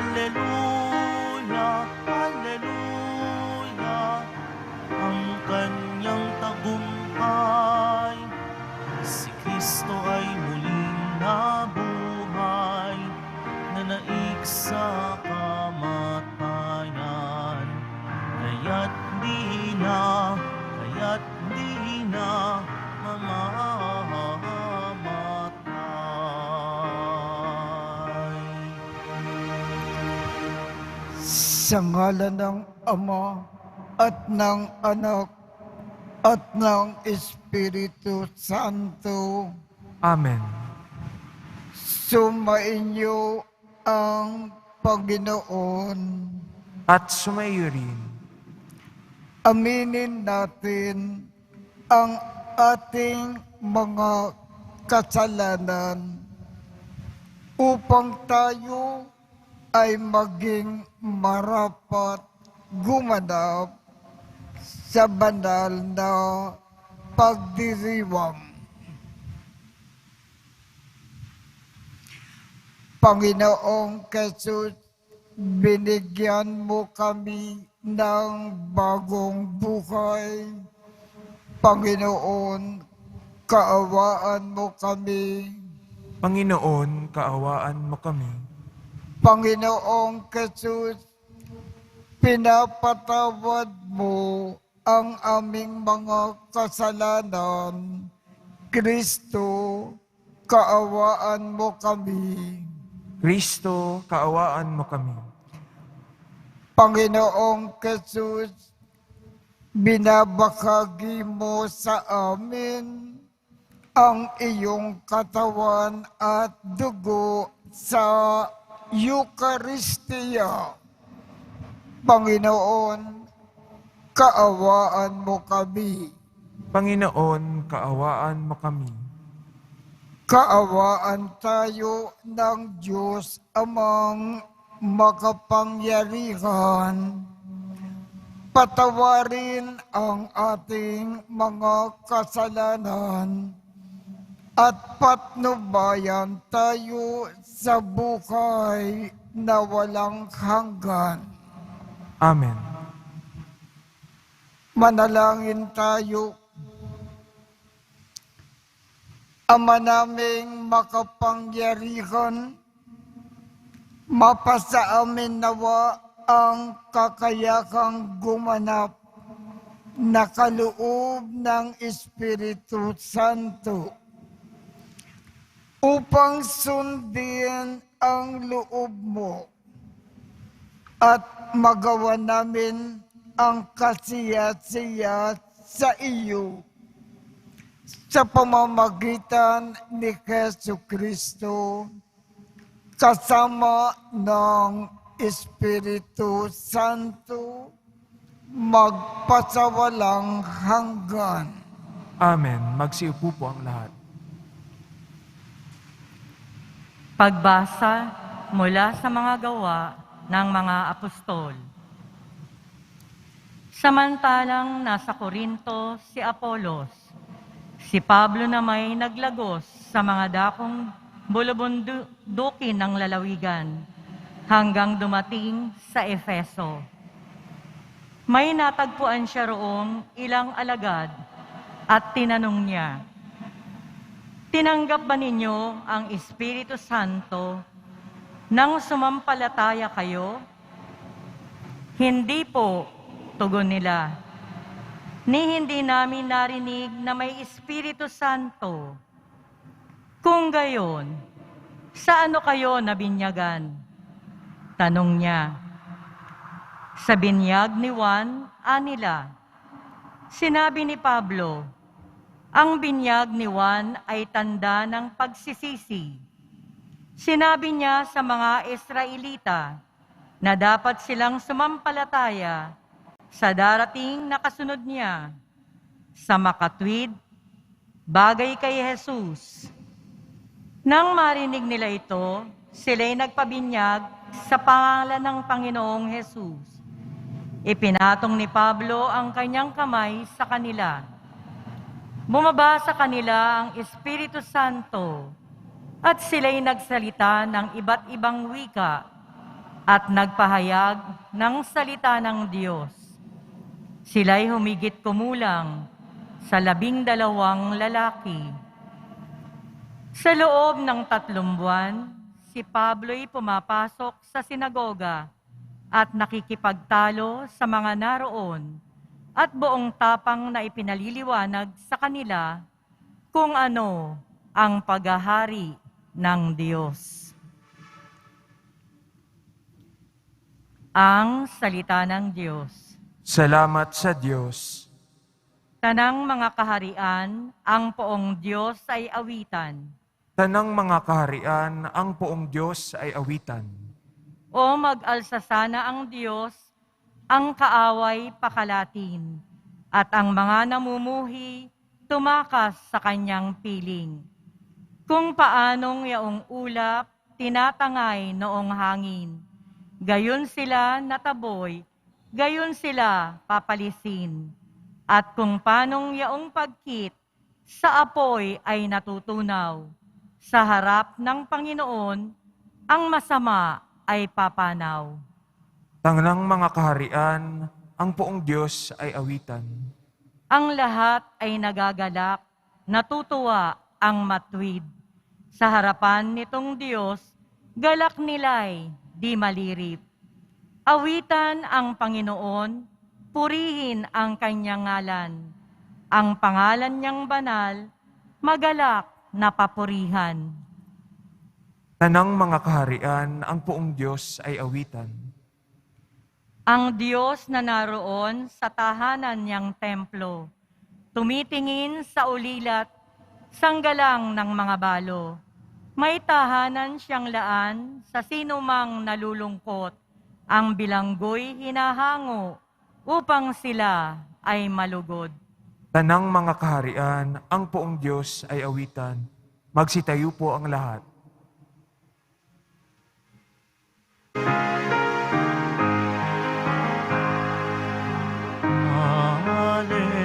Hallelujah, hallelujah, ang kanyang tagumpay. Si Kristo ay muling nabuhay, nanaig sa kamatayan. Kaya't di na mamamatay. Sa ngalan ng Ama at ng Anak at ng Espiritu Santo, Amen. sumainyo ang Panginoon. At sumayo rin. Aminin natin ang ating mga kasalanan upang tayo ay maging marapat gumanap sa banal na pagdiriwang. Panginoong Jesus, binigyan mo kami ng bagong buhay. Panginoon, kaawaan mo kami. Panginoon, kaawaan mo kami. Panginoong Jesus, pinapatawad mo ang aming mga kasalanan. Kristo, kaawaan mo kami. Kristo, kaawaan mo kami. Panginoong Jesus, binabahagi mo sa amin ang iyong katawan at dugo sa Eucharistia. Panginoon, kaawaan mo kami. Panginoon, kaawaan mo kami. Kaawaan tayo ng Diyos Amang makapangyarihan. Patawarin ang ating mga kasalanan at patnubayan tayo sa buhay na walang hanggan. Amen. Manalangin tayo. Ama naming makapangyarihan, mapasa amin nawa ang kakayahang gumanap na kaloob ng Espiritu Santo upang sundin ang loob mo at magawa namin ang kasiya-siya sa iyo sa pamamagitan ni Jesucristo kasama ng Espiritu Santo magpasawalang hanggan. Amen. Magsiupo po ang lahat. Pagbasa mula sa mga gawa ng mga apostol. Samantalang nasa Korinto si Apolos, si Pablo na may naglagos sa mga dakong bulubundukin ng lalawigan hanggang dumating sa Efeso. May natagpuan siya roong ilang alagad at tinanong niya, "Tinanggap ba ninyo ang Espiritu Santo nang sumampalataya kayo?" "Hindi po," tugon nila. "Ni hindi namin narinig na may Espiritu Santo." "Kung gayon, sa ano kayo nabinyagan?" tanong niya. "Sa binyag ni Juan," anila. Sinabi ni Pablo, "Ang binyag ni Juan ay tanda ng pagsisisi." Sinabi niya sa mga Israelita na dapat silang sumampalataya sa darating na kasunod niya, sa makatwid, bagay kay Jesus. Nang marinig nila ito, sila'y nagpabinyag sa pangalan ng Panginoong Jesus. Ipinatong ni Pablo ang kanyang kamay sa kanila. Bumaba sa kanila ang Espiritu Santo at sila'y nagsalita ng iba't ibang wika at nagpahayag ng salita ng Diyos. Sila'y humigit kumulang sa 12 lalaki. Sa loob ng 3 buwan, si Pablo'y pumapasok sa sinagoga at nakikipagtalo sa mga naroon at buong tapang na ipinaliliwanag sa kanila kung ano ang paghahari ng Diyos. Ang salita ng Diyos. Salamat sa Diyos. Tanang mga kaharian, ang poong Diyos ay awitan. Tanang mga kaharian, ang poong Diyos ay awitan. O mag-alsa sana ang Diyos, ang kaaway pakalatin, at ang mga namumuhi tumakas sa kanyang piling. Kung paanong yaong ulap tinatangay noong hangin, gayon sila nataboy, gayon sila papalisin. At kung panong yaong pagkit sa apoy ay natutunaw, sa harap ng Panginoon, ang masama ay papanaw. Tanang mga kaharian, ang poong Diyos ay awitan. Ang lahat ay nagagalak, natutuwa ang matwid. Sa harapan nitong Diyos, galak nila'y di malirip. Awitan ang Panginoon, purihin ang kanyang ngalan. Ang pangalan niyang banal, magalak na papurihan. Tanang mga kaharian, ang poong Diyos ay awitan. Ang Diyos na naroon sa tahanan niyang templo, tumitingin sa ulilat, sanggalang ng mga balo. May tahanan siyang laan sa sinumang nalulungkot, ang bilanggo'y hinahango upang sila ay malugod. Tanang mga kaharian, ang poong Diyos ay awitan. Magsitayo po ang lahat. Hallelujah,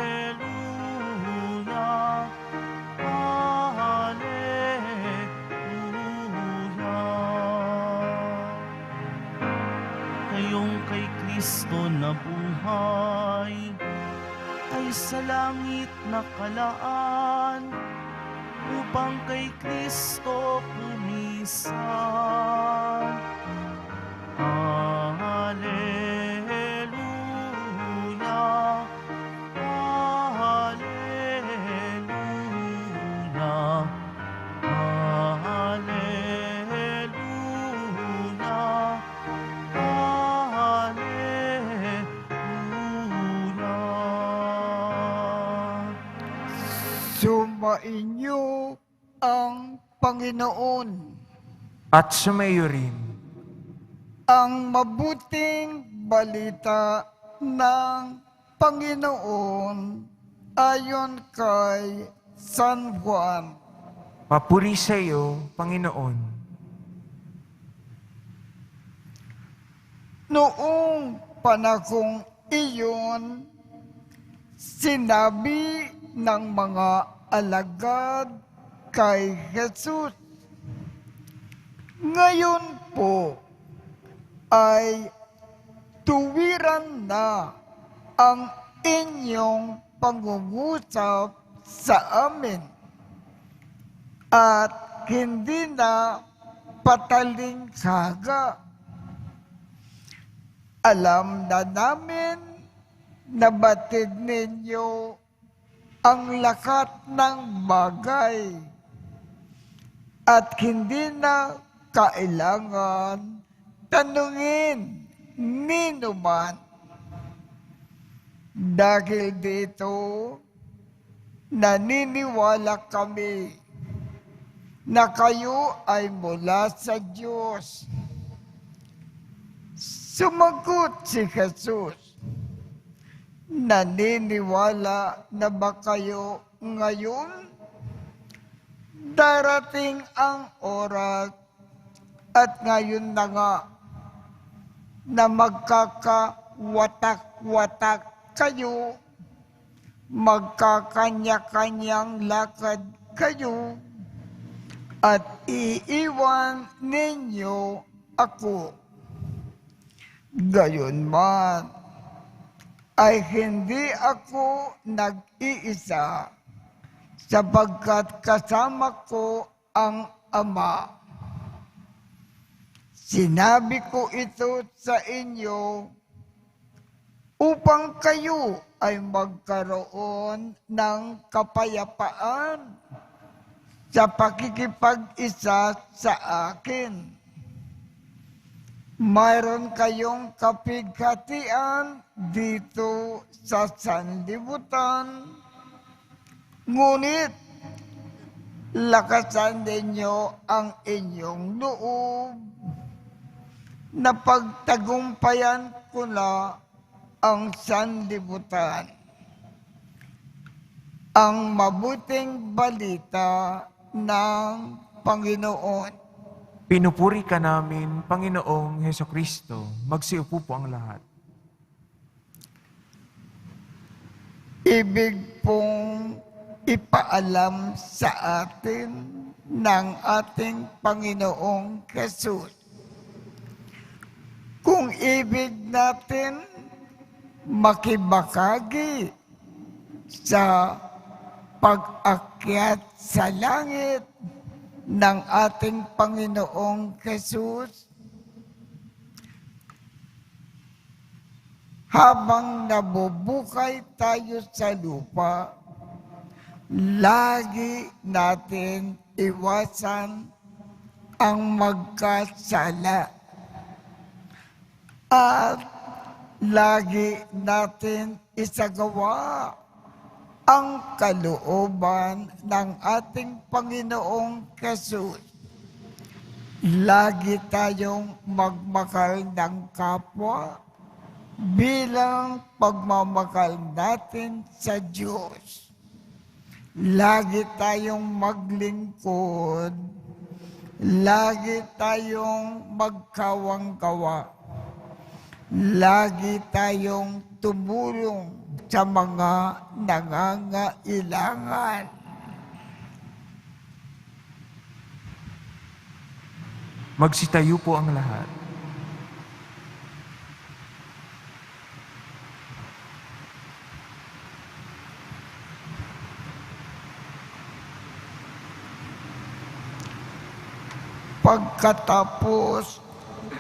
Hallelujah, Hallelujah, Hallelujah. Ngayong kay Kristo na buhay, ay sa langit nakalaan, upang kay Kristo kumisan. Hallelujah, Hallelujah, Hallelujah, Hallelujah. Sumainyo ang Panginoon. At sumayo rin. Ang mabuting balita ng Panginoon ayon kay San Juan. Papuri sa iyo, Panginoon. Noong panahong iyon, sinabi ng mga alagad kay Jesus, ngayon po ay tuwiran na ang inyong pangungusap sa amin at hindi na patalinghaga. Alam na namin na batid ninyo ang lakat ng bagay at hindi na kailangan tanungin nino man. Dahil dito, naniniwala kami na kayo ay mula sa Diyos. Sumagot si Jesus, naniniwala na ba kayo ngayon? Darating ang oras at ngayon na nga na magkakawatak-watak kayo, magkakanya-kanyang lakad kayo, at iiwan ninyo ako. Gayunman ay hindi ako nag-iisa, sapagkat kasama ko ang Ama. Sinabi ko ito sa inyo upang kayo ay magkaroon ng kapayapaan sa pakikipag-isa sa akin. Mayroon kayong kapighatian dito sa sanlibutan, ngunit lakasan ninyo ang inyong loob na pagtagumpayan ko na ang sanlibutan. Ang mabuting balita ng Panginoon. Pinupuri ka namin, Panginoong Hesukristo. Magsiupo po ang lahat. Ibig pong ipaalam sa atin ng ating Panginoong Jesus. Kung ibig natin makibakagi sa pag-akyat sa langit ng ating Panginoong Jesus, habang nabubuhay tayo sa lupa, lagi natin iwasan ang magkasala. At lagi natin isagawa ang kalooban ng ating Panginoong Jesus. Lagi tayong magmahal ng kapwa bilang pagmamahal natin sa Diyos. Lagi tayong maglingkod, lagi tayong magkawang-gawa, lagi tayong tumulong sa mga nangangailangan. Magsitayo po ang lahat. Pagkatapos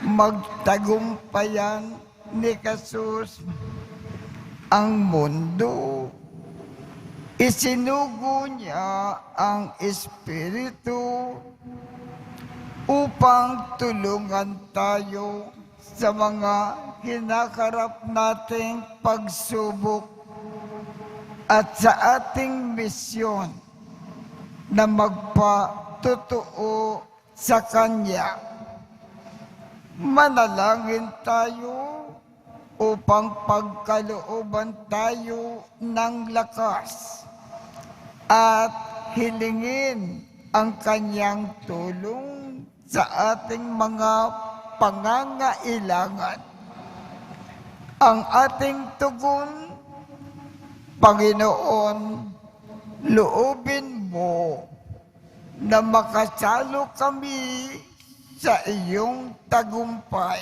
magtagumpayan ni Jesus ang mundo, isinugo niya ang Espiritu upang tulungan tayo sa mga hinaharap nating pagsubok at sa ating misyon na magpatotoo sa Kanya. Manalangin tayo upang pagkalooban tayo ng lakas at hilingin ang Kanyang tulong sa ating mga pangangailangan. Ang ating tugon, Panginoon, loobin mo na makasalo kami sa iyong tagumpay.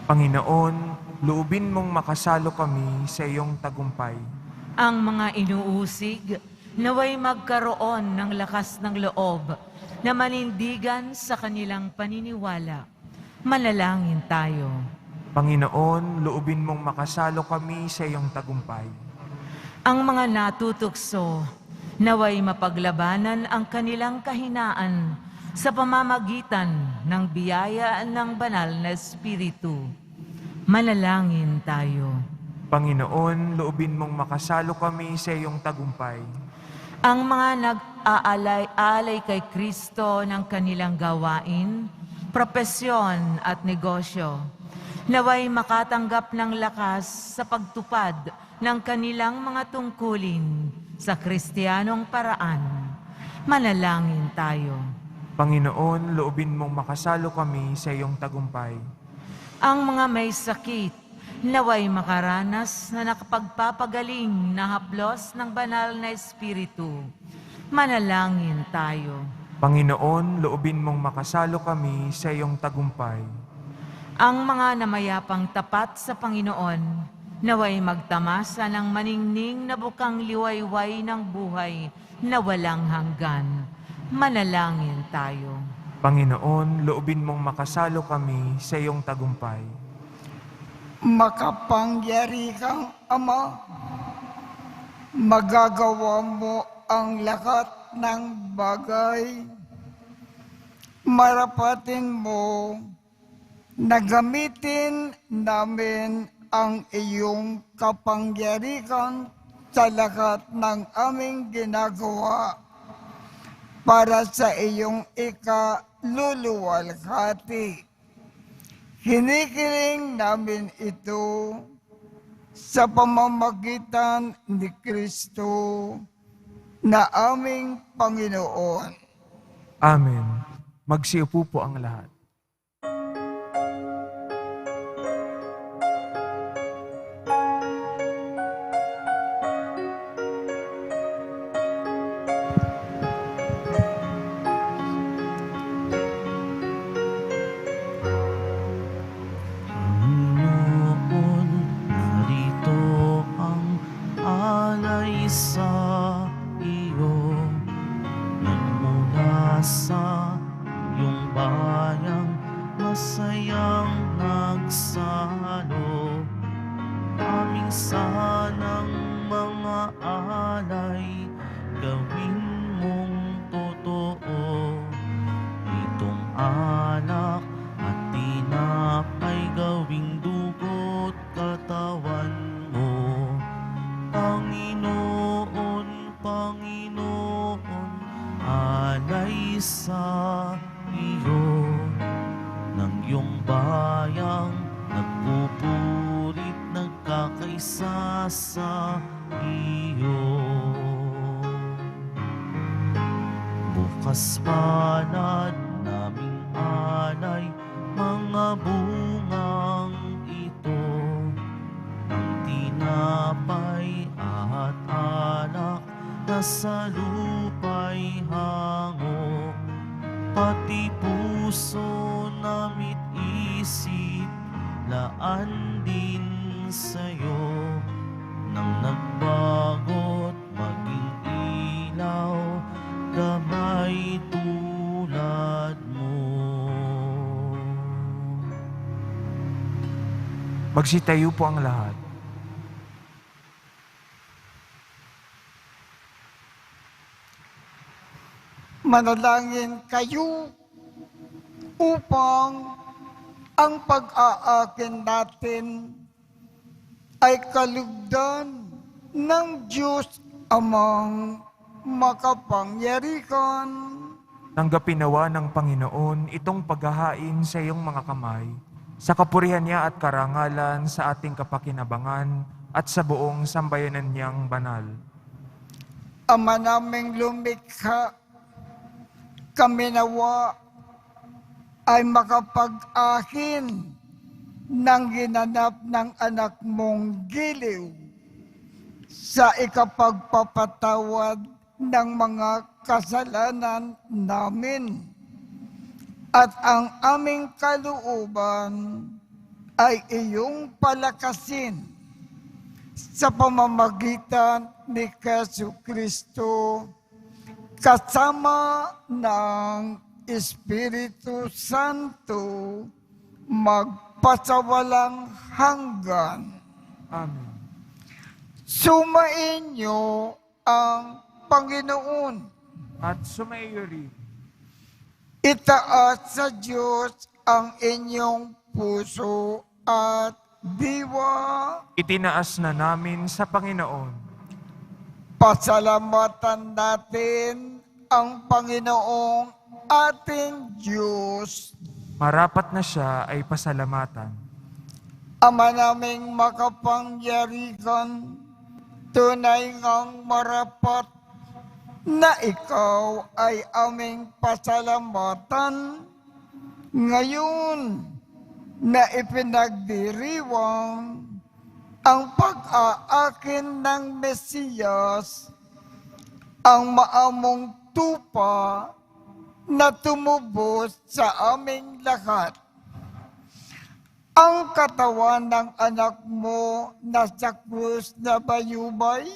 Panginoon, loobin mong makasalo kami sa iyong tagumpay. Ang mga inuusig, naway magkaroon ng lakas ng loob na manindigan sa kanilang paniniwala. Manalangin tayo. Panginoon, loobin mong makasalo kami sa iyong tagumpay. Ang mga natutukso, naway mapaglabanan ang kanilang kahinaan sa pamamagitan ng biyaya ng banal na Espiritu. Manalangin tayo. Panginoon, loobin mong makasalo kami sa iyong tagumpay. Ang mga nag-aalay kay Kristo ng kanilang gawain, propesyon at negosyo, naway makatanggap ng lakas sa pagtupad ng kanilang mga tungkulin sa Kristiyanong paraan. Manalangin tayo. Panginoon, loobin mong makasalo kami sa iyong tagumpay. Ang mga may sakit, naway makaranas na nakapagpapagaling na haplos ng banal na Espiritu. Manalangin tayo. Panginoon, loobin mong makasalo kami sa iyong tagumpay. Ang mga namayapang tapat sa Panginoon, naway magtamasa ng maningning na bukang liwayway ng buhay na walang hanggan. Manalangin tayo. Panginoon, loobin mong makasalo kami sa iyong tagumpay. Makapangyari kang Ama, magagawa mo ang lahat ng bagay. Marapatin mo na gamitin namin ang iyong kapangyarihan sa lahat ng aming ginagawa para sa iyong ikaluluwalhati. Hinikiling namin ito sa pamamagitan ni Kristo na aming Panginoon. Amen. Magsiupo po ang lahat. Panginoon, narito ang alay sa iyo. Nagmula sa iyong bayang masayang nagsalo. Aming sanang mga alay, gawin mong totoo. Itong alak at tinapay, gawing dugo't katawan mo. Panginoon, Panginoon, alay sa iyo. Ng iyong bayang nagpupurit, nagkakaisa sa iyo. Bukas palad naming alay, mga bungang ito. Ang tinapay at alak na sa lupa'y hango. Pati puso namit isip, laan din sa'yo. Nang nagbago't maging ilaw, gamay tulad mo. Magsitayo po ang lahat. Manalangin kayo upang ang pag-aakin natin ay kalugdan ng Diyos Amang makapangyarihan. Tanggapin nawa ng Panginoon itong paghahain sa iyong mga kamay, sa kapurihan niya at karangalan sa ating kapakinabangan at sa buong sambayanan niyang banal. Ama naming lumikha, kami nawa ay makapag-ahin ng ginanap ng anak mong giliw sa ikapagpapatawad ng mga kasalanan namin. At ang aming kalooban ay iyong palakasin sa pamamagitan ni Jesucristo kasama ng Espiritu Santo magpasawalang hanggan. Amen. Sumainyo ang Panginoon. At sumaiyo rin. Itaas sa Diyos ang inyong puso at diwa. Itinaas na namin sa Panginoon. Pasalamatan natin ang Panginoong ating Diyos. Marapat na siya ay pasalamatan. Ama naming makapangyarihan, tunay ngang marapat na ikaw ay aming pasalamatan ngayon na ipinagdiriwang ang pag-aakin ng Mesiyas, ang maamong tupa na tumubos sa aming lahat. Ang katawan ng anak mo na sa krus na bayubay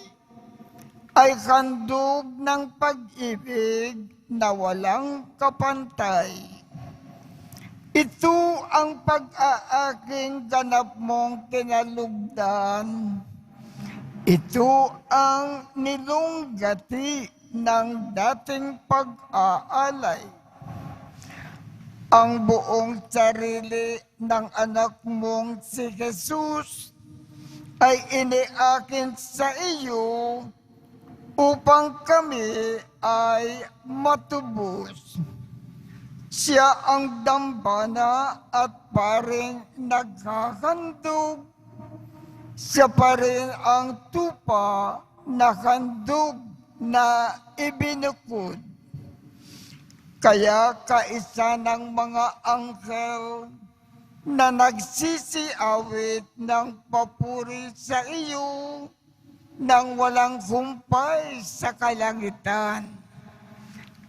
ay handog ng pag-ibig na walang kapantay. Ito ang pag-aaking ganap mong kinalugdan. Ito ang nilunggati ng dating pag-aalay. Ang buong sarili ng anak mong si Jesus ay iniakin sa iyo upang kami ay matubos. Siya ang dambana at paring naghahandog. Siya pa rin ang tupa na handog na ibinukod. Kaya kaisa ng mga anghel na nagsisiawit ng papuri sa iyo nang walang humpay sa kalangitan.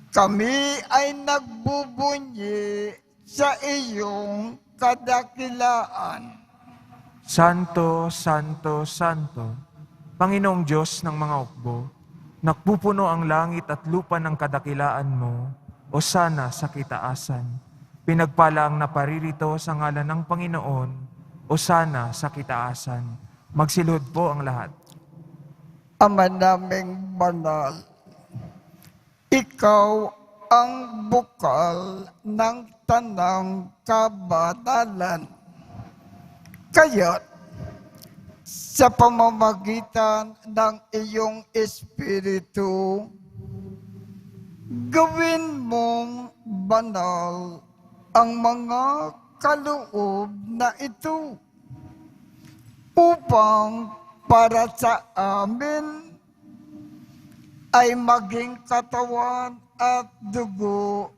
Kami ay nagbubunyi sa iyong kadakilaan. Santo, Santo, Santo, Panginoong Diyos ng mga hukbo, nagpupuno ang langit at lupa ng kadakilaan mo, o sana sa kitaasan. Pinagpala ang naparirito sa ngalan ng Panginoon, o sana sa kitaasan. Magsilhod po ang lahat. Ama naming banal, ikaw ang bukal ng tanang kabanalan. Kaya't sa pamamagitan ng iyong Espiritu, gawin mong banal ang mga kaloob na ito upang para sa amin ay maging katawan at dugo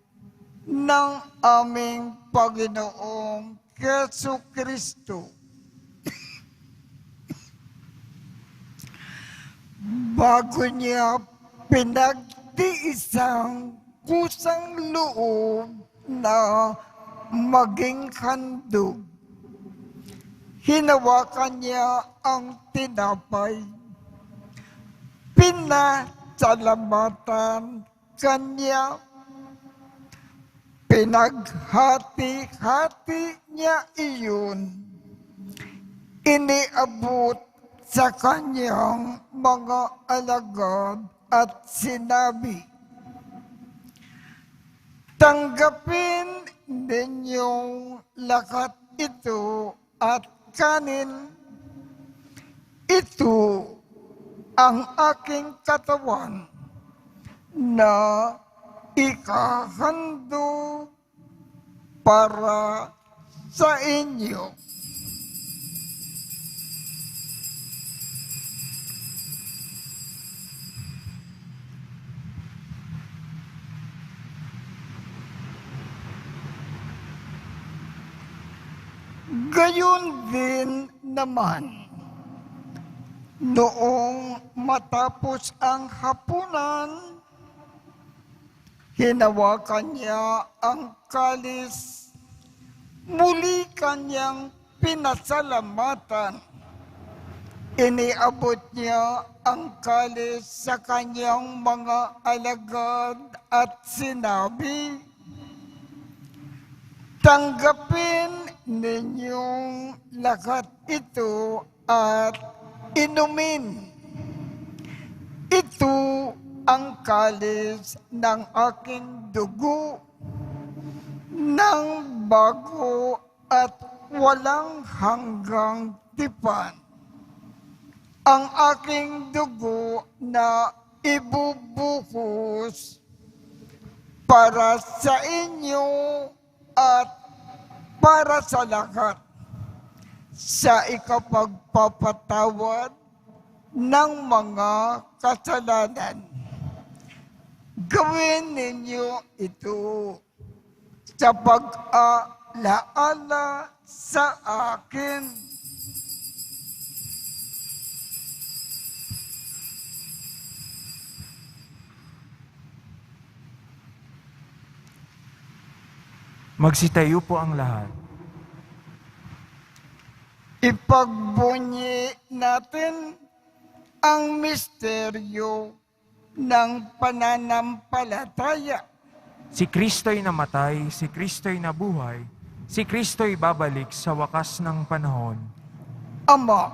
ng aming Panginoong Jesucristo. Bago niya pinagtiisang kusang loob na maging handog, hinawakan niya ang tinapay, pinasalamatan kanya, pinaghati-hati niya iyon, iniabot sa kanyang mga alagad at sinabi, tanggapin ninyong lahat ito at kanin. Ito ang aking katawan na ikahandog para sa inyo. Gayon din naman, noong matapos ang hapunan, hinawakan niya ang kalis, muli kanyang pinasalamatan. Iniabot niya ang kalis sa kanyang mga alagad at sinabi, tanggapin ninyong lahat ito at inumin. Ito ang kalis ng aking dugo ng bago at walang hanggang tipan. Ang aking dugo na ibubuhos para sa inyo at para sa lahat sa ikapagpapatawad ng mga kasalanan. Gawin ninyo ito sa pag-aalala mag-alaala sa akin. Magsitayo po ang lahat. Ipagbunyi natin ang misteryo ng pananampalataya. Si Kristo'y namatay, si Kristo'y nabuhay, si Kristo'y babalik sa wakas ng panahon. Ama,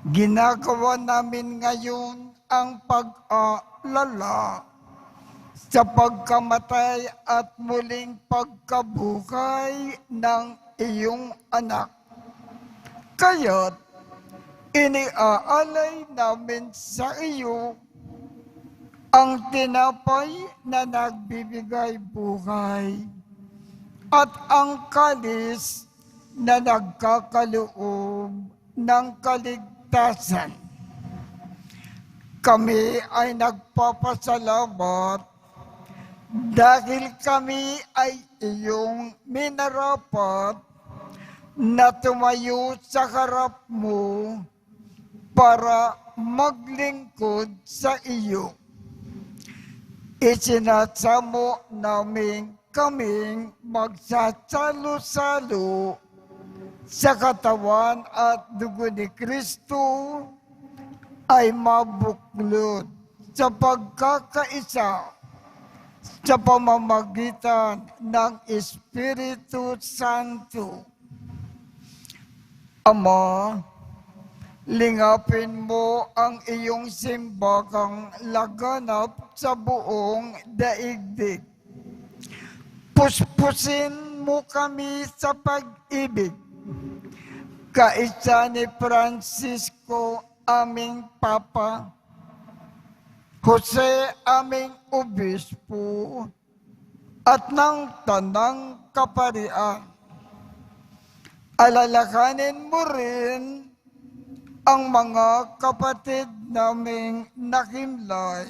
ginagawa namin ngayon ang pag-aalala sa pagkamatay at muling pagkabuhay ng iyong anak. Kaya't iniaalay namin sa iyo ang tinapay na nagbibigay buhay at ang kalis na nagkakaloob ng kaligtasan. Kami ay nagpapasalamat dahil kami ay iyong minarapat na tumayo sa harap mo para maglingkod sa iyo. Isinasamo namin kaming magsasalo-salo sa katawan at dugo ni Kristo ay mabuklod sa pagkakaisa sa pamamagitan ng Espiritu Santo. Ama, lingapin mo ang iyong simbahang laganap sa buong daigdig. Puspusin mo kami sa pag-ibig. Kaisa ni Francisco, aming Papa, Jose, aming Obispo, at ng Tanang Kaparian. Alalahanin mo rin ang mga kapatid naming nakimlay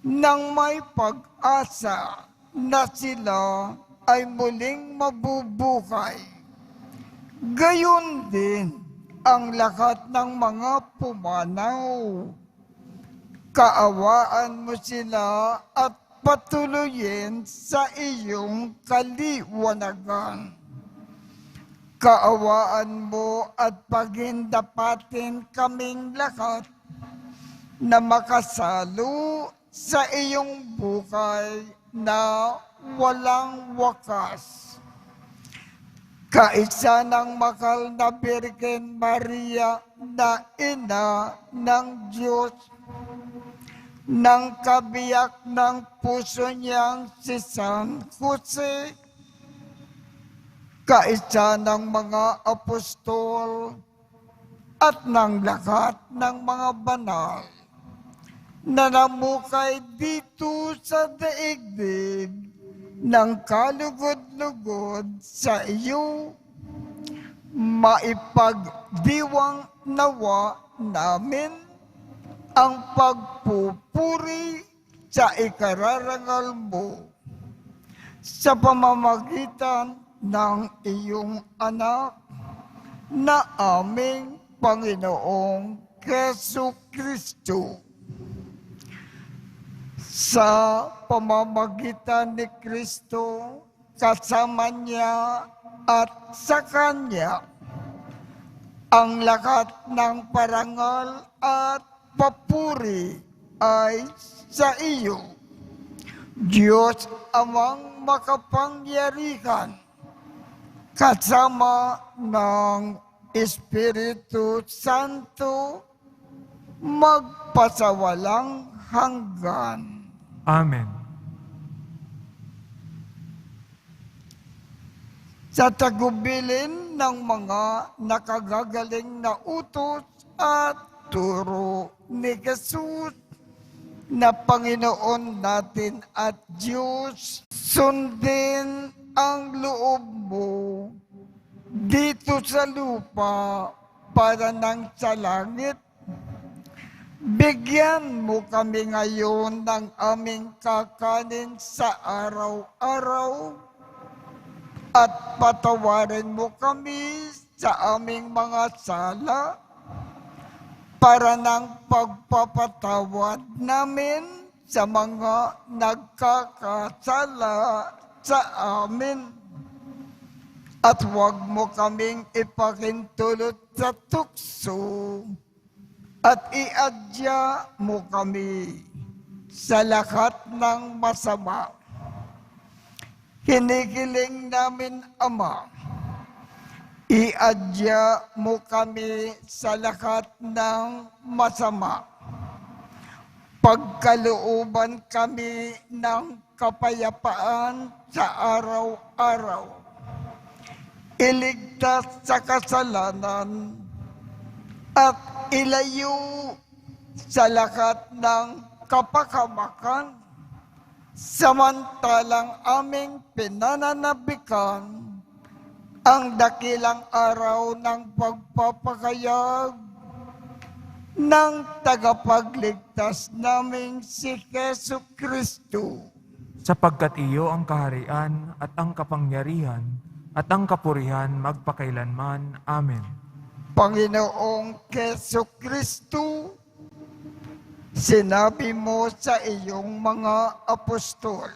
nang may pag-asa na sila ay muling mabubuhay. Gayon din ang lahat ng mga pumanaw. Kaawaan mo sila at patuloyin sa iyong kaliwanagan. Kaawaan mo at pagindapatin kaming lahat na makasalo sa iyong buhay na walang wakas. Kaisa ng mahal na Birhen Maria na Ina ng Diyos, ng kabiyak ng puso niyang si San Jose, kaisa ng mga apostol at ng lahat ng mga banal na namukay dito sa daigdig ng kalugod-lugod sa iyo, maipagdiwang nawa namin ang pagpupuri sa ikararangal mo sa pamamagitan ng iyong anak na aming Panginoong Jesucristo. Sa pamamagitan ni Kristo, kasama niya at sa Kanya, ang lahat ng parangal at papuri ay sa iyo, Diyos Amang makapangyarihan, kasama ng Espiritu Santo, magpasawalang hanggan. Amen. Sa tagubilin ng mga nakagagaling na utos at turo ni Jesus na Panginoon natin at Diyos, sundin ang loob mo dito sa lupa para nang sa langit. Bigyan mo kami ngayon ng aming kakanin sa araw-araw at patawarin mo kami sa aming mga sala para ng pagpapatawad namin sa mga nagkakasala sa amin. At huwag mo kaming ipakintulot sa tukso at iadya mo kami sa lahat ng masama. Hinihiling namin, Ama, iadya mo kami sa lahat ng masama. Pagkalooban kami ng kapayapaan sa araw-araw. Iligtas sa kasalanan at ilayo sa lahat ng kapakamakan, samantalang aming pinananabikan ang dakilang araw ng pagpapakayag ng tagapagligtas naming si Jesu Kristo. Sapagkat iyo ang kaharian at ang kapangyarihan at ang kapurihan magpakailanman. Amen. Panginoong Jesu Kristo, sinabi mo sa iyong mga apostol,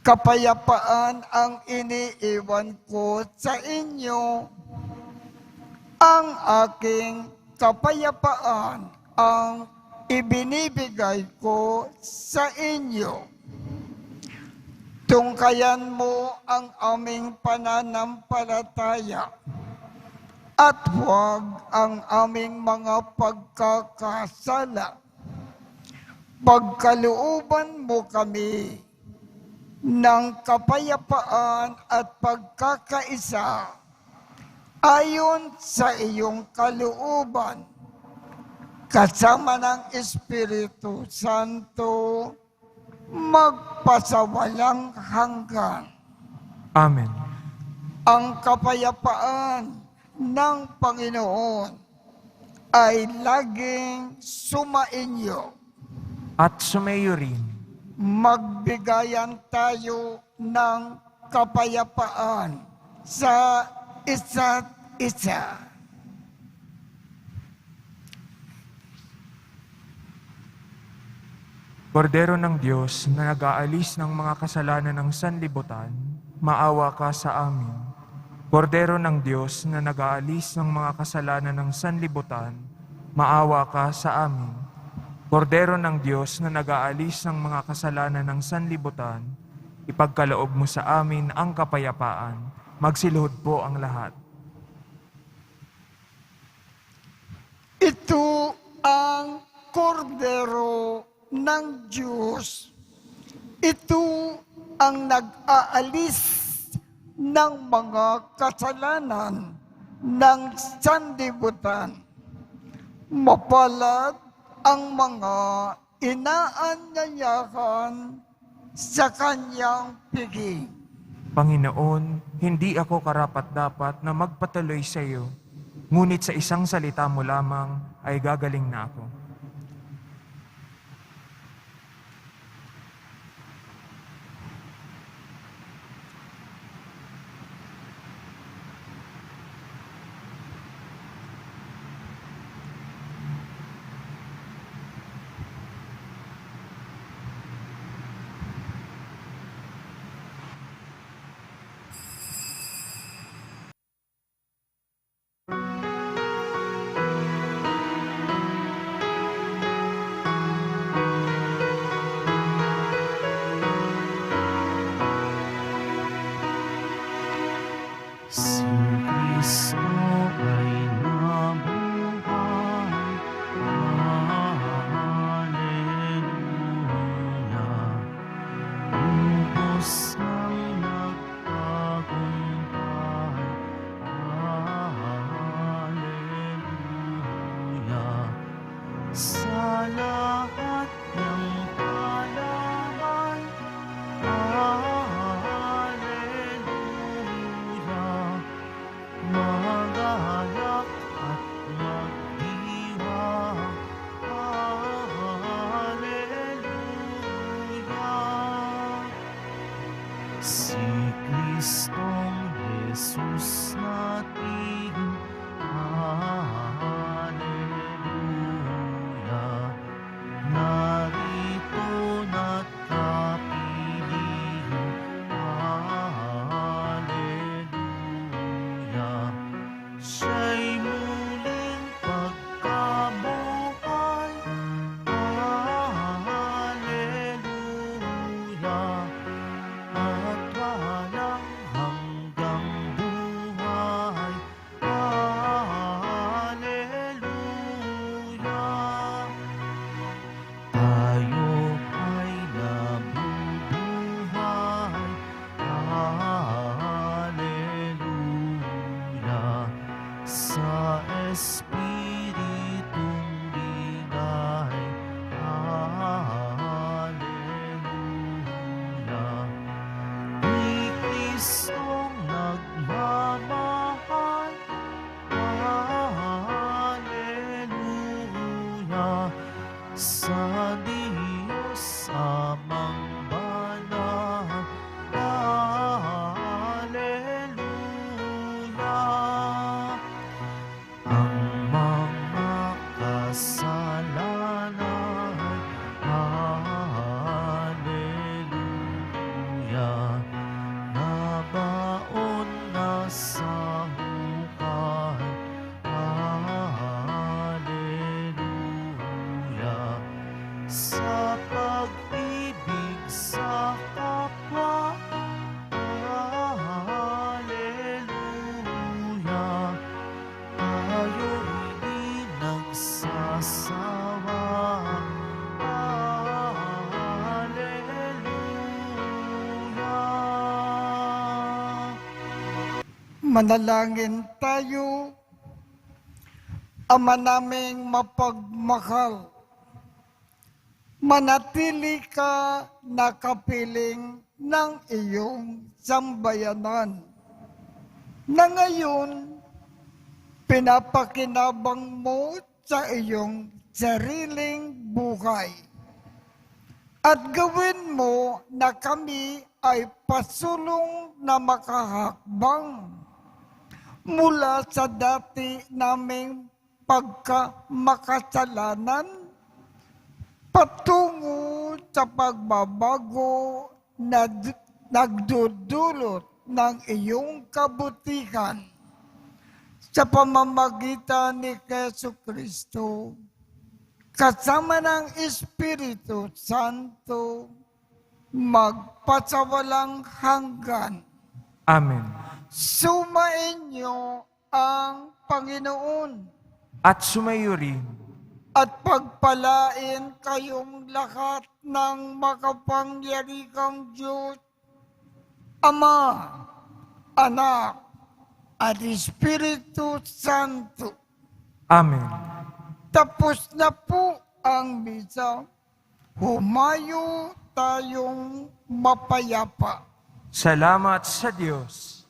kapayapaan ang iniiwan ko sa inyo, ang aking kapayapaan ang ibinibigay ko sa inyo. Tungkayan mo ang aming pananampalataya at huwag ang aming mga pagkakasala. Pagkalooban mo kami ng kapayapaan at pagkakaisa ayon sa iyong kalooban, kasama ng Espiritu Santo, magpasawalang hanggan. Amen. Ang kapayapaan ng Panginoon ay laging sumainyo. At sumayo rin. Magbigayan tayo ng kapayapaan sa isa't isa. Kordero ng Diyos na nag-aalis ng mga kasalanan ng sanlibutan, maawa ka sa amin. Kordero ng Diyos na nag-aalis ng mga kasalanan ng sanlibutan, maawa ka sa amin. Kordero ng Diyos na nag-aalis ng mga kasalanan ng sanlibutan, ipagkaloob mo sa amin ang kapayapaan. Magsiluhod po ang lahat. Ito ang kordero ng Diyos. Ito ang nag-aalis ng mga kasalanan ng sanlibutan. Mapalad ang mga inaanyayahan sa kanyang piging. Panginoon, hindi ako karapat-dapat na magpatuloy sa iyo, ngunit sa isang salita mo lamang ay gagaling na ako. Kristong nagmamahal. Hallelujah. Sa Diyos Amang banal. Hallelujah. Ang mga kasalanan. Hallelujah. Nabaon na sa hukay. Hallelujah. Sa pag-ibig sa kapwa. Hallelujah. Tayo'y di nagsasawa. Hallelujah. Manalangin tayo. Ama naming mapagmahal, manatili ka nakapiling ng iyong sambayanan na ngayon pinapakinabang mo sa iyong sariling buhay. At gawin mo na kami ay pasulong na makahakbang mula sa dati naming pagkamakasalanan patungo sa pagbabago na nagdudulot ng iyong kabutihan sa pamamagitan ni Jesucristo kasama ng Espiritu Santo magpasawalang hanggan. Amen. Sumainyo ang Panginoon At sumayo rin at pagpalain kayong lahat ng makapangyarihang Diyos, Ama, Anak, at Espiritu Santo. Amen. Tapos na po ang misa. Humayo tayong mapayapa. Salamat sa Diyos.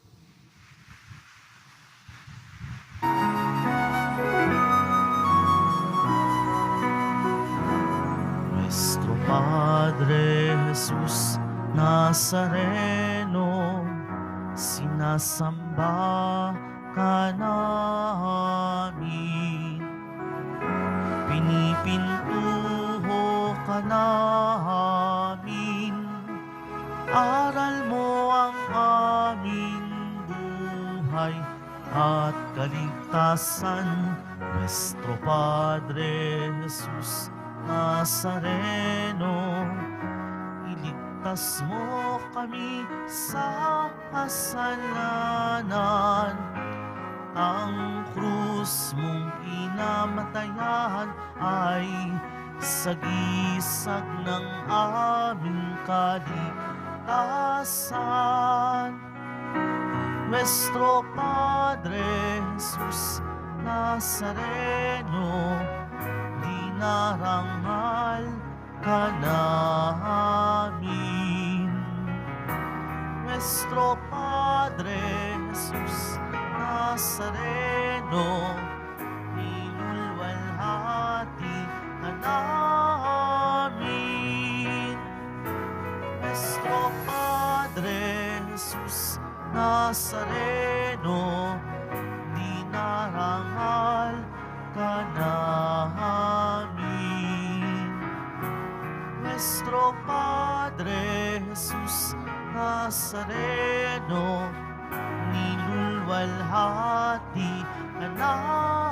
Nuestro Padre Jesus Nazareno, sinasamba ka namin. Pinipintuho ka namin. Aral mo ang aming buhay at kaligtasan. Nuestro Padre Jesus Nazareno, iligtas mo kami sa kasalanan. Ang krus mong kinamatayan ay sagisag ng aming kaligtasan. Nuestro Padre Jesus Nazareno, dinarangal ka namin. Nuestro Padre Jesus Nazareno, nilulwalhati ka namin. Nuestro Padre Jesus Nazareno, dinarangal ka namin. Nuestro Padre Jesus Nazareno, nilulwalhati ka namin.